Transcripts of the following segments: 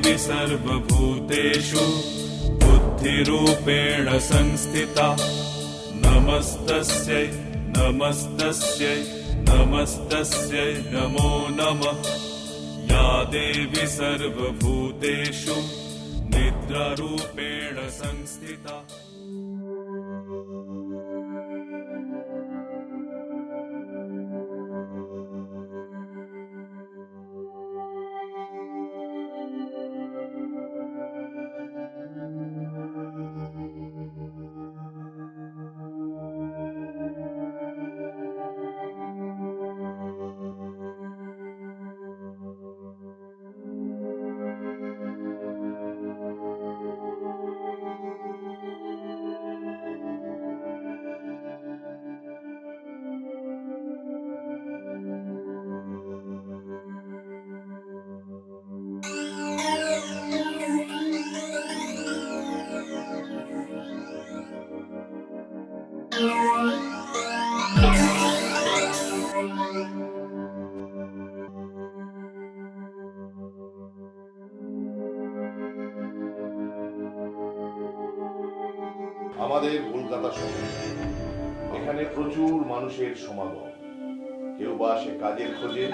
देवी सर्वभूतेषु बुद्धिरूपेण संस्थिता नमस्तस्यै नमस्तस्यै नमस्तस्यै नमो नमः या देवी सर्वभूतेषु निद्रारूपेण संस्थिता। আমাদের কলকাতা শহর, এখানে প্রচুর মানুষের সমাগম। কেউ বা আসে কাজের খোঁজে,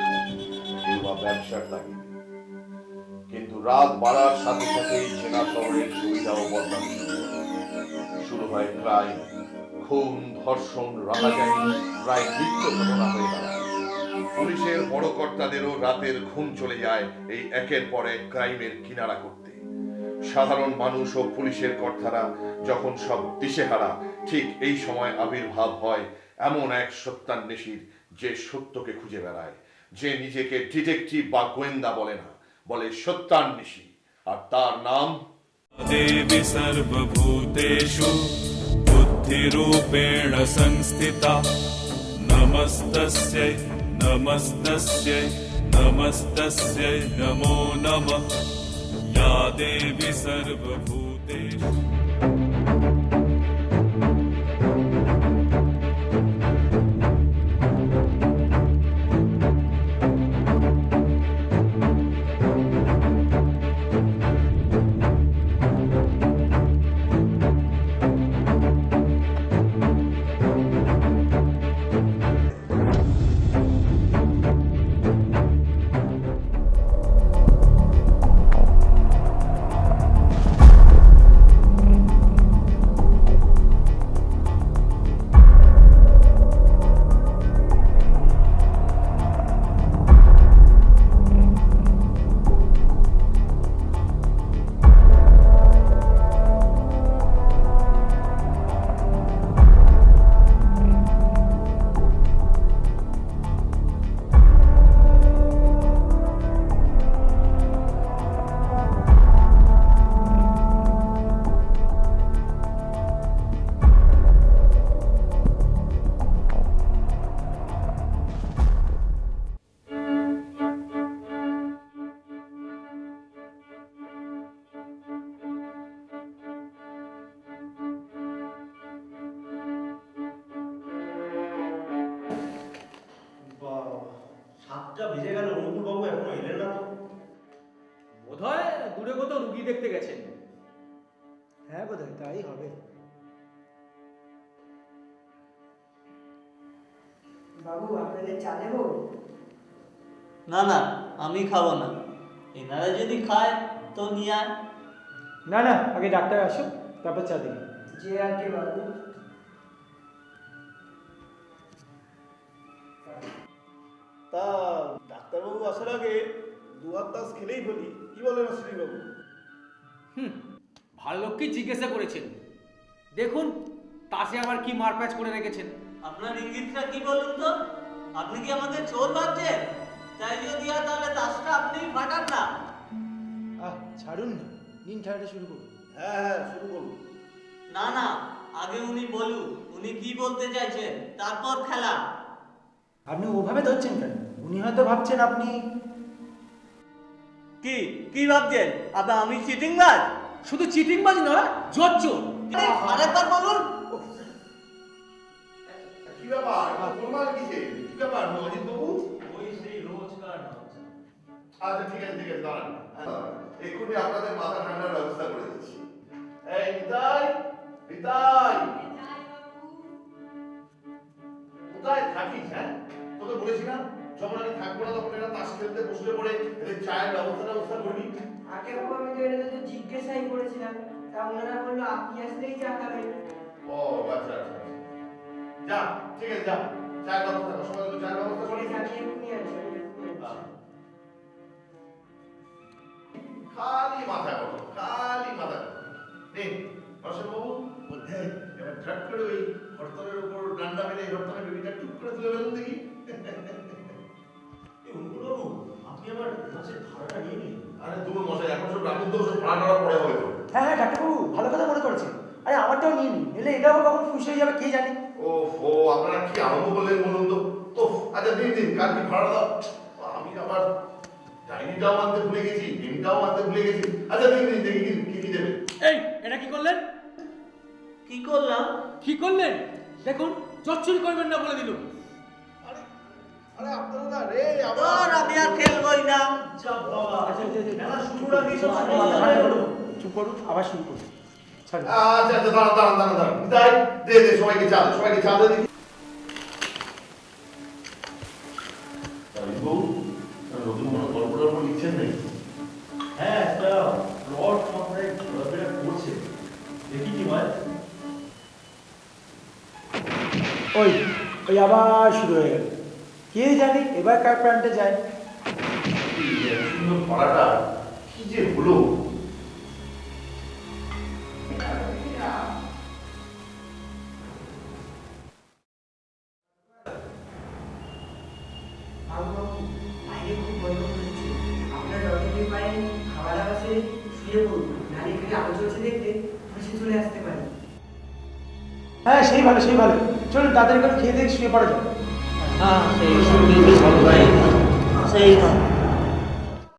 কেউ বা ব্যবসার তাগিদে। কিন্তু রাত বাড়ার সাথে সাথেই চেনা শহরের সুবিধাও বদলানো শুরু হয়। ক্রাইম, খুন, ধর্ষণ, রাহাজানি প্রায় নিত্য ঘটনা হয়ে দাঁড়ায়। পুলিশের বড় কর্তাদেরও রাতের ঘুম চলে যায় এই একের পর এক ক্রাইমের কিনারা করতে। সাধারণ মানুষ ও পুলিশের কর্তারা যখন সব দিশেহারা, ঠিক এই সময় আবির্ভাব হয় এমন এক সত্যান্বেষীর, যে সত্যকে খুঁজে বেড়ায়, যে নিজেকে ডিটেকটিভ বা গোয়েন্দা বলে না, বলে সত্যান্বেষী। আর তার নাম देवी सर्वभूतेषु बुद्धिरूपेण संस्थिता नमस्तस्यै नमस्तस्यै नमस्तस्यै नमो नमः या देवी सर्वभूतेषु। ভিজে গেল, অনুকূলবাবু এখনো এলেন না। বোধহয় দূরে কোথাও রুগী দেখতে গেছেন। হ্যাঁ, বোধহয় তাই হবে। বাবু, আপনাদের চা দেব? না না, আমি খাবো না। এনারা যদি খায় তো নিয়ে আয়। না না, আগে ডাক্তার আসুক, তারপর চা দিন। যে আর কে বাবু? তা ডাক্তারবাবু আসার আগে দুয়ার তাস খেলেই ফেলি, কি বলেন শ্রীবাবু? ভালো লোককেই জিজ্ঞাসা করেছেন, দেখুন তাসে আবার কি মারপ্যাচ করে রেখেছেন। আপনার ইঙ্গিতটা কি বলুন তো? আপনি কি আমাদের চোর ভাবছেন? তাই যদি হয় তাহলে তাসটা আপনি ফাটান না। ছাড়ুন না, নিন খেলাটা শুরু করুন। হ্যাঁ হ্যাঁ, শুরু করুন। না না, আগে উনি বলুন উনি কি বলতে চাইছেন, তারপর খেলা। আপনি ওভাবে ধরছেন কেন? উনি হয়তো ভাবছেন আপনি কি কি ভাবছেন? আমি চিটিংবাজ? শুধু চিটিংবাজ নয়, জোচ্চোর। আরেকবার বলুন। কি ব্যাপার? গোলমাল কিসে? কি ব্যাপার অজিত বাবু? ওই সেই রোজকার আচ্ছা ঠিক আছে দাঁড়ান, এক্ষুনি আপনাদের মাথা ঠান্ডার ব্যবস্থা করে দিচ্ছি। এই নিতাই, নিতাই, কোথায় থাকিস? হ্যাঁ, তোকে বলেছি না যখন আমি থাকবো না তখন এরা তাস খেলতে বসলে পড়ে এদের চায়ের ব্যবস্থা করবি। আগে বাবু আমি তো এটা তো জিজ্ঞাসাই করেছিলাম, তা ওনারা বললো আপনি আসলেই চা খাবেন। ও আচ্ছা, যা ঠিক আছে, যা চায়ের ব্যবস্থা কর, সবাই তো চায়ের ব্যবস্থা করি। আমি এক্ষুনি আনছি, খালি মাথা করো, খালি মাথা করো। নেই রসেন বাবু, এবার ঝট করে ওই হরতলের উপর ডান্ডা মেলে হরতলের বেবিটা টুক করে তুলে ফেলুন দেখি। আপনি আমার মাসের ভাড়াটা নিয়ে নিন। আরে তুমি মশাই এখন সব রাখুন তো, সব ভাড়া টাড়া পরে হবে তো। হ্যাঁ হ্যাঁ ডাক্তারবাবু ভালো কথা মনে করেছেন। আরে আমারটাও নিয়ে নিন, নিলে এটা আবার কখন খুশি হয়ে যাবে কে জানে। ও আপনারা কি আরম্ভ করলেন বলুন তো। আচ্ছা দিন কাল কি ভাড়া দাও। আমি আবার ডাইনিটাও আনতে ভুলে গেছি, ডিমটাও আনতে ভুলে গেছি। আচ্ছা দিন দেখি কি দেবে। এই এটা কি করলেন? কি করলাম? কি করলেন? দেখুন চচ্চড়ি করবেন না বলে দিলুম। আরে আপনারা না রে তোর আমি আর খেলবই না। চাপ বাবা। আচ্ছা, খেলা শুরু না দিয়ে সব চুপ করুন, আবার শুরু করুন। ছাড়ুন। আচ্ছা দাঁড়ান। নিতাই, দে সবাইকে চা দে দেখি। বাবু, নতুন কোনো গল্প লিখছেন নাকি? হ্যাঁ একটা প্লট মাথায় ঘোরাফেরা করছে, দেখি কি হয়। ওই আবার শুরু হয়ে গেল। কে জানি এবার কার প্রাণটা যায়। সুন্দর পড়াটা কি যে হলো। বাবু বাইরে খুব গরম হচ্ছে, আপনার যতদিন পারেন খাওয়া দাওয়া সেরে শুয়ে পড়ুন, নাহলে এখানে আলো চলছে দেখতে খুশি চলে আসতে পারে। হ্যাঁ সেই ভালো। চলুন তাড়াতাড়ি করে খেয়ে দিয়ে শুয়ে পড়া যাবে। হ্যাঁ সেই ভালো ভাই, সেই